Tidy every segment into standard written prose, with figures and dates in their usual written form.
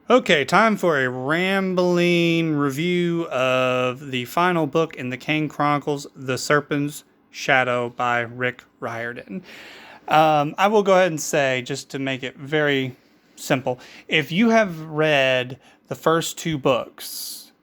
Okay, time for a rambling review of the final book in the Kane Chronicles, The Serpent's Shadow by Rick Riordan. I will go ahead and say, just to make it very simple, if you have read the first two books,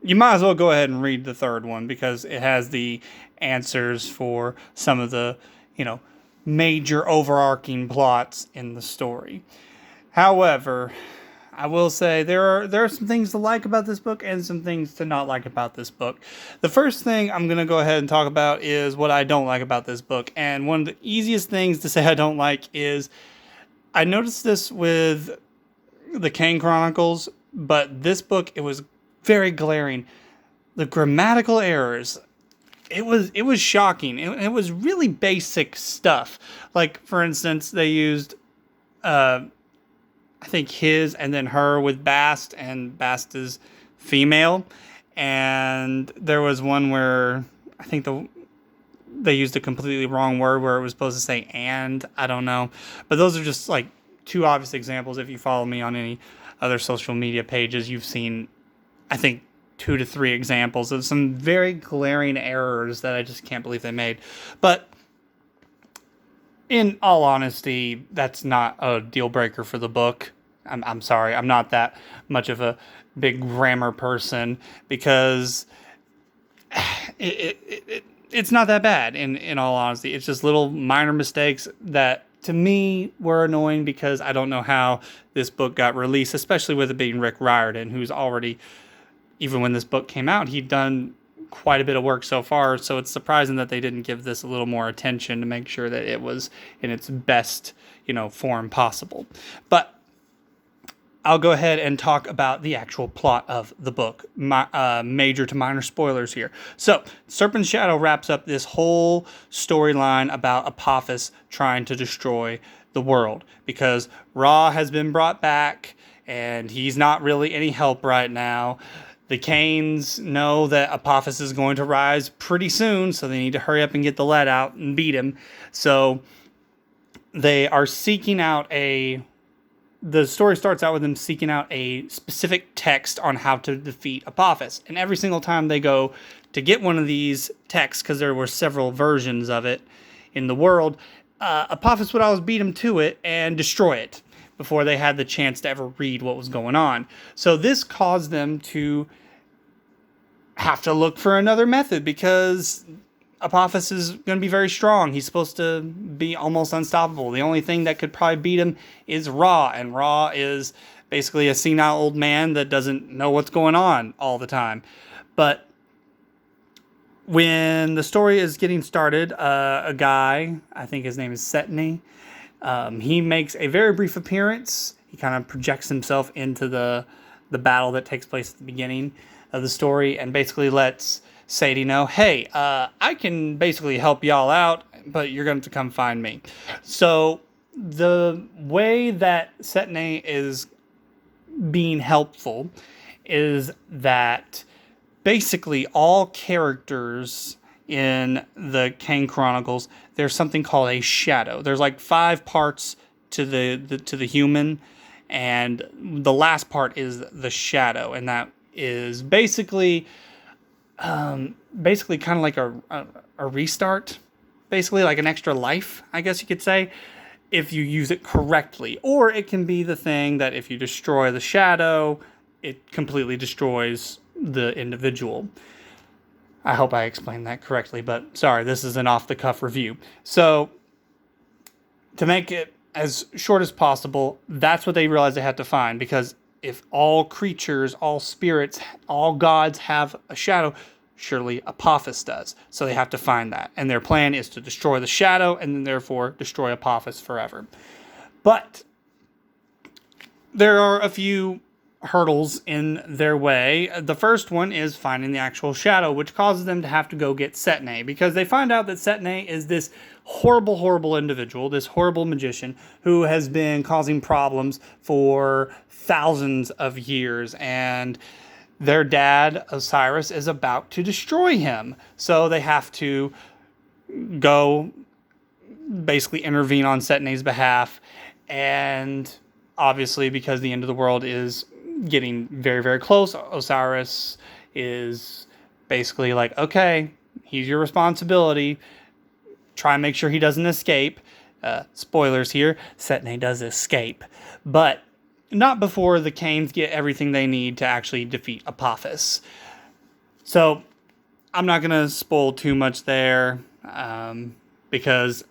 you might as well go ahead and read the third one because it has the answers for some of the, major overarching plots in the story. However, I will say there are some things to like about this book and some things to not like about this book. The first thing I'm going to go ahead and talk about is what I don't like about this book. And one of the easiest things to say I don't like is I noticed this with the Kane Chronicles, but this book, it was very glaring. The grammatical errors, it was shocking. It was really basic stuff. Like, for instance, they used I think his and then her with Bast, and Bast is female. And there was one where I think they used a completely wrong word where it was supposed to say and. I don't know. But those are just like two obvious examples. If you follow me on any other social media pages, you've seen, I think, 2 to 3 examples of some very glaring errors that I just can't believe they made. But in all honesty, that's not a deal breaker for the book. I'm sorry, I'm not that much of a big grammar person because it's not that bad in all honesty. It's just little minor mistakes that to me were annoying because I don't know how this book got released, especially with it being Rick Riordan, who's already, even when this book came out, he'd done quite a bit of work so far, so it's surprising that they didn't give this a little more attention to make sure that it was in its best, form possible. But I'll go ahead and talk about the actual plot of the book. Major to minor spoilers here. So, Serpent's Shadow wraps up this whole storyline about Apophis trying to destroy the world because Ra has been brought back and he's not really any help right now. The Kanes know that Apophis is going to rise pretty soon, so they need to hurry up and get the lead out and beat him. So they are seeking out the story starts out with them seeking out a specific text on how to defeat Apophis. And every single time they go to get one of these texts, because there were several versions of it in the world, Apophis would always beat them to it and destroy it before they had the chance to ever read what was going on. So this caused them to have to look for another method because Apophis is going to be very strong. He's supposed to be almost unstoppable. The only thing that could probably beat him is Ra, and Ra is basically a senile old man that doesn't know what's going on all the time. But when the story is getting started, a guy, I think his name is Setney, he makes a very brief appearance. He kind of projects himself into the battle that takes place at the beginning of the story and basically lets Sadie know, hey, I can basically help y'all out, but you're going to come find me. So the way that Setney is being helpful is that basically all characters in the Kane Chronicles, there's something called a shadow. There's like 5 parts to the human, and the last part is the shadow, and that is basically kind of like a restart, basically like an extra life, I guess you could say, if you use it correctly. Or it can be the thing that if you destroy the shadow, it completely destroys the individual. I hope I explained that correctly, but sorry, this is an off-the-cuff review. So, to make it as short as possible, that's what they realized they had to find, because if all creatures, all spirits, all gods have a shadow, surely Apophis does. So they have to find that. And their plan is to destroy the shadow and then therefore destroy Apophis forever. But there are a few hurdles in their way. The first one is finding the actual shadow, which causes them to have to go get Setney, because they find out that Setney is this horrible individual, this horrible magician who has been causing problems for thousands of years, and their dad, Osiris, is about to destroy him. So they have to go basically intervene on Setney's behalf, and obviously because the end of the world is getting very, very close. Osiris is basically like, okay, he's your responsibility. Try and make sure he doesn't escape. Spoilers here, Setne does escape. But not before the Kanes get everything they need to actually defeat Apophis. So I'm not going to spoil too much there, because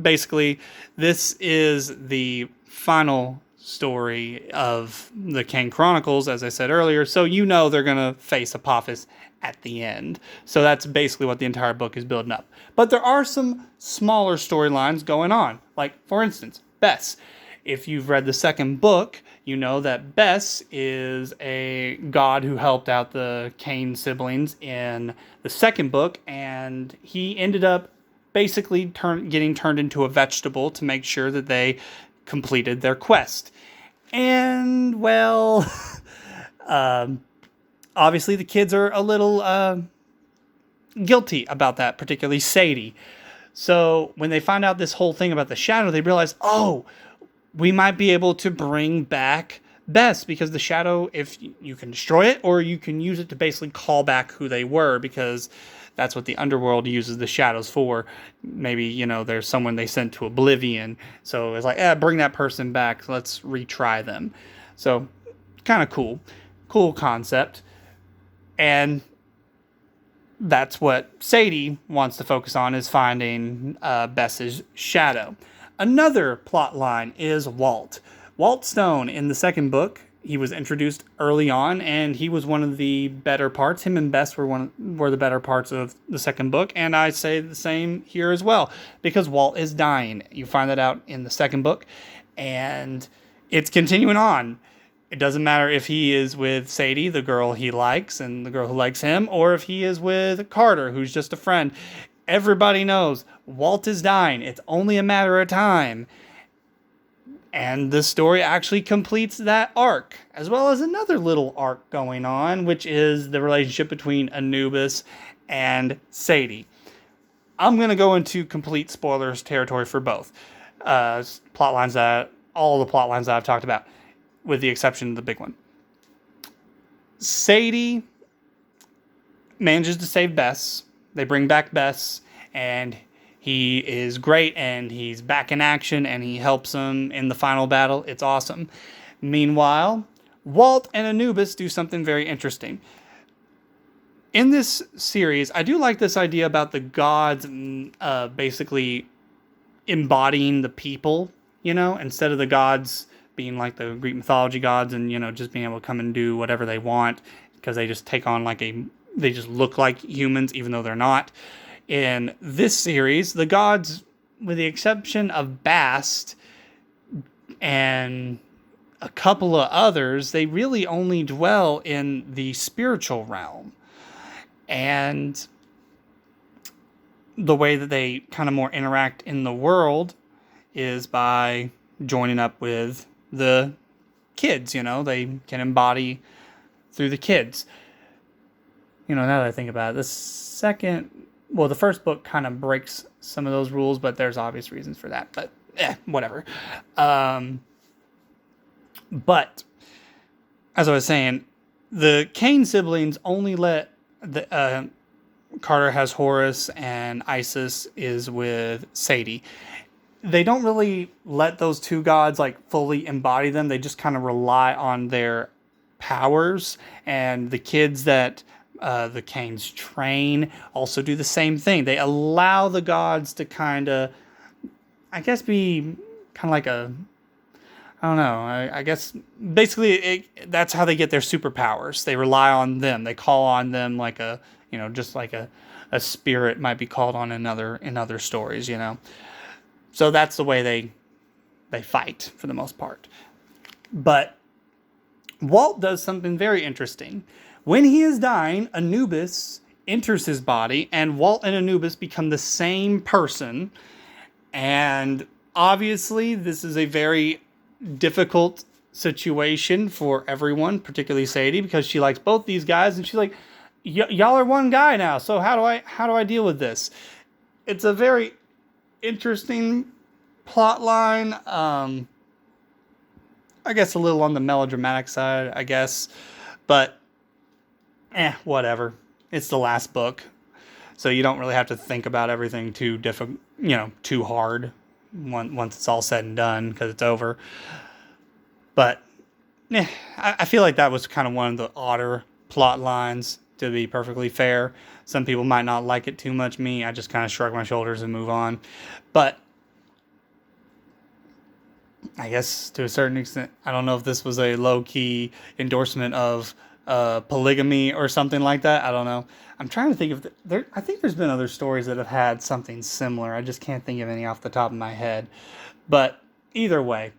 basically this is the final story of the Kane Chronicles, as I said earlier. So you know they're going to face Apophis at the end. So that's basically what the entire book is building up. But there are some smaller storylines going on. Like, for instance, Bess. If you've read the second book, you know that Bess is a god who helped out the Kane siblings in the second book, and he ended up basically getting turned into a vegetable to make sure that they completed their quest. And, well, obviously the kids are a little guilty about that, particularly Sadie. So when they find out this whole thing about the shadow, they realize, oh, we might be able to bring back Bess, because the shadow, if you can destroy it, or you can use it to basically call back who they were, because that's what the underworld uses the shadows for. Maybe, there's someone they sent to oblivion. So it's like, bring that person back. Let's retry them. So kind of cool. Cool concept. And that's what Sadie wants to focus on, is finding Bess's shadow. Another plot line is Walt. Walt Stone, in the second book, he was introduced early on, and he was one of the better parts. Him and Bess were the better parts of the second book, and I say the same here as well, because Walt is dying. You find that out in the second book, and it's continuing on. It doesn't matter if he is with Sadie, the girl he likes, and the girl who likes him, or if he is with Carter, who's just a friend. Everybody knows Walt is dying. It's only a matter of time. And the story actually completes that arc, as well as another little arc going on, which is the relationship between Anubis and Sadie. I'm going to go into complete spoilers territory for both all the plot lines that I've talked about, with the exception of the big one. Sadie manages to save Bess. They bring back Bess, and he is great, and he's back in action, and he helps them in the final battle. It's awesome. Meanwhile, Walt and Anubis do something very interesting. In this series, I do like this idea about the gods basically embodying the people, instead of the gods being like the Greek mythology gods and, just being able to come and do whatever they want, because they just take on they just look like humans, even though they're not. In this series, the gods, with the exception of Bast and a couple of others, they really only dwell in the spiritual realm. And the way that they kind of more interact in the world is by joining up with the kids, they can embody through the kids. Now that I think about it, the first book kind of breaks some of those rules, but there's obvious reasons for that. But whatever. But as I was saying, the Kane siblings only let Carter has Horus and Isis is with Sadie. They don't really let those two gods fully embody them. They just kind of rely on their powers, and the kids that the Kanes train also do the same thing. They allow the gods to kind of, I guess, be kind of like I don't know. I guess basically that's how they get their superpowers. They rely on them. They call on them like just like a spirit might be called on in other stories. So that's the way they fight for the most part. But Walt does something very interesting. When he is dying, Anubis enters his body, and Walt and Anubis become the same person. And obviously, this is a very difficult situation for everyone, particularly Sadie, because she likes both these guys, and she's like, y'all are one guy now, so how do I deal with this? It's a very interesting plot line. I guess a little on the melodramatic side, I guess. But, whatever. It's the last book. So you don't really have to think about everything too too hard once it's all said and done, because it's over. But, I feel like that was kind of one of the odder plot lines, to be perfectly fair. Some people might not like it too much. Me, I just kind of shrug my shoulders and move on. But I guess to a certain extent, I don't know if this was a low-key endorsement of polygamy or something like that. I don't know. I'm trying to think of I think there's been other stories that have had something similar. I just can't think of any off the top of my head. But either way,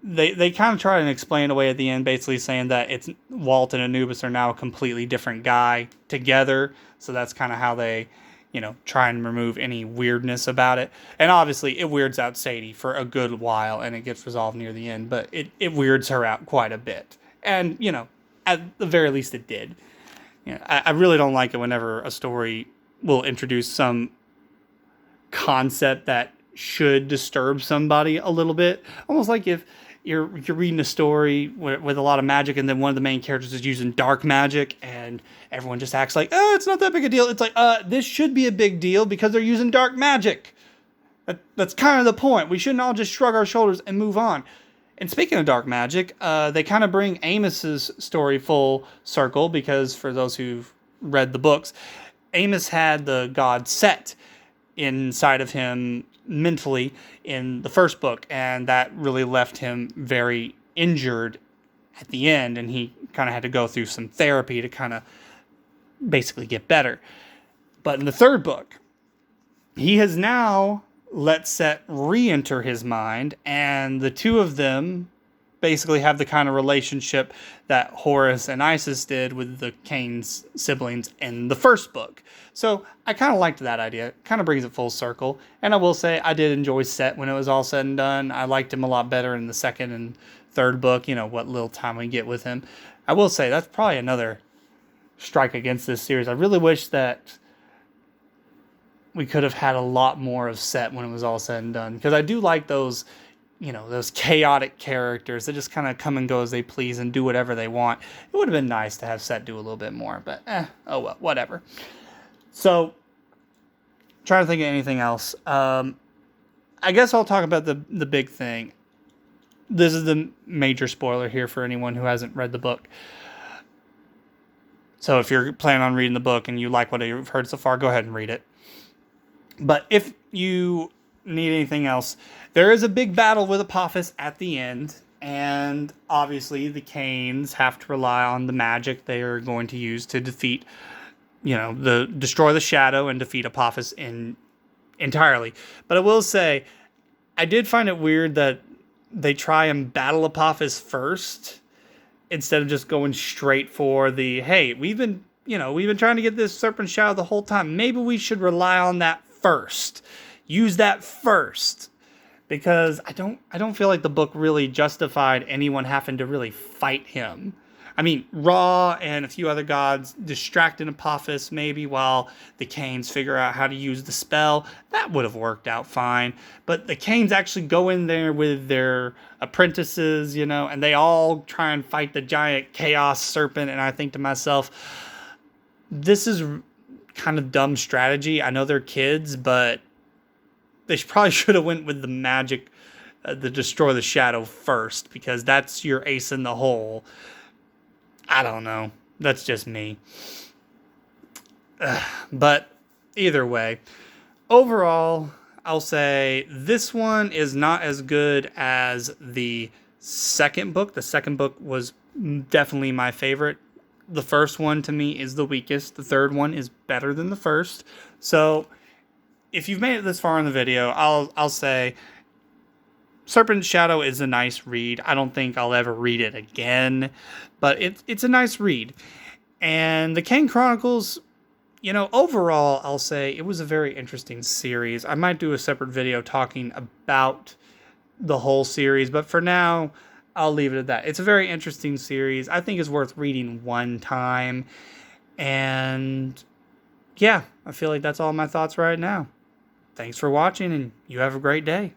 they kind of try and explain away at the end, basically saying that it's Walt and Anubis are now a completely different guy together. So that's kind of how they, try and remove any weirdness about it. And obviously it weirds out Sadie for a good while, and it gets resolved near the end, but it weirds her out quite a bit. And, at the very least it did. I really don't like it whenever a story will introduce some concept that should disturb somebody a little bit. Almost like if you're reading a story with a lot of magic, and then one of the main characters is using dark magic, and everyone just acts like, it's not that big a deal. It's like, this should be a big deal because they're using dark magic. That's kind of the point. We shouldn't all just shrug our shoulders and move on. And speaking of dark magic, they kind of bring Amos's story full circle, because for those who've read the books, Amos had the god Set inside of him mentally in the first book, and that really left him very injured at the end, and he kind of had to go through some therapy to kind of basically get better. But in the third book, he has now let Set re-enter his mind, and the two of them basically have the kind of relationship that Horus and Isis did with the Kane's siblings in the first book. So I kind of liked that idea. It kind of brings it full circle. And I will say I did enjoy Set when it was all said and done. I liked him a lot better in the second and third book, what little time we get with him. I will say that's probably another strike against this series. I really wish that we could have had a lot more of Set when it was all said and done, because I do like those those chaotic characters that just kind of come and go as they please and do whatever they want. It would have been nice to have Set do a little bit more, but oh well, whatever. So, trying to think of anything else. I guess I'll talk about the big thing. This is the major spoiler here for anyone who hasn't read the book. So if you're planning on reading the book and you like what you've heard so far, go ahead and read it. But if you need anything else, there is a big battle with Apophis at the end, and obviously the Kanes have to rely on the magic they are going to use to defeat, destroy the shadow and defeat Apophis entirely. But I will say, I did find it weird that they try and battle Apophis first instead of just going straight for the, hey, we've been trying to get this Serpent shadow the whole time. Maybe we should rely on that first. Use that first, because I don't feel like the book really justified anyone having to really fight him. I mean, Ra and a few other gods distracted Apophis maybe while the Kanes figure out how to use the spell. That would have worked out fine. But the Kanes actually go in there with their apprentices, and they all try and fight the giant chaos serpent. And I think to myself, this is kind of dumb strategy. I know they're kids, but they probably should have went with the magic, the destroy the shadow first, because that's your ace in the hole. I don't know. That's just me. But either way, overall, I'll say this one is not as good as the second book. The second book was definitely my favorite. The first one to me is the weakest. The third one is better than the first. So if you've made it this far in the video, I'll say Serpent Shadow is a nice read. I don't think I'll ever read it again, but it's a nice read. And the Kane Chronicles, overall, I'll say it was a very interesting series. I might do a separate video talking about the whole series, but for now, I'll leave it at that. It's a very interesting series. I think it's worth reading one time. And yeah, I feel like that's all my thoughts right now. Thanks for watching, and you have a great day.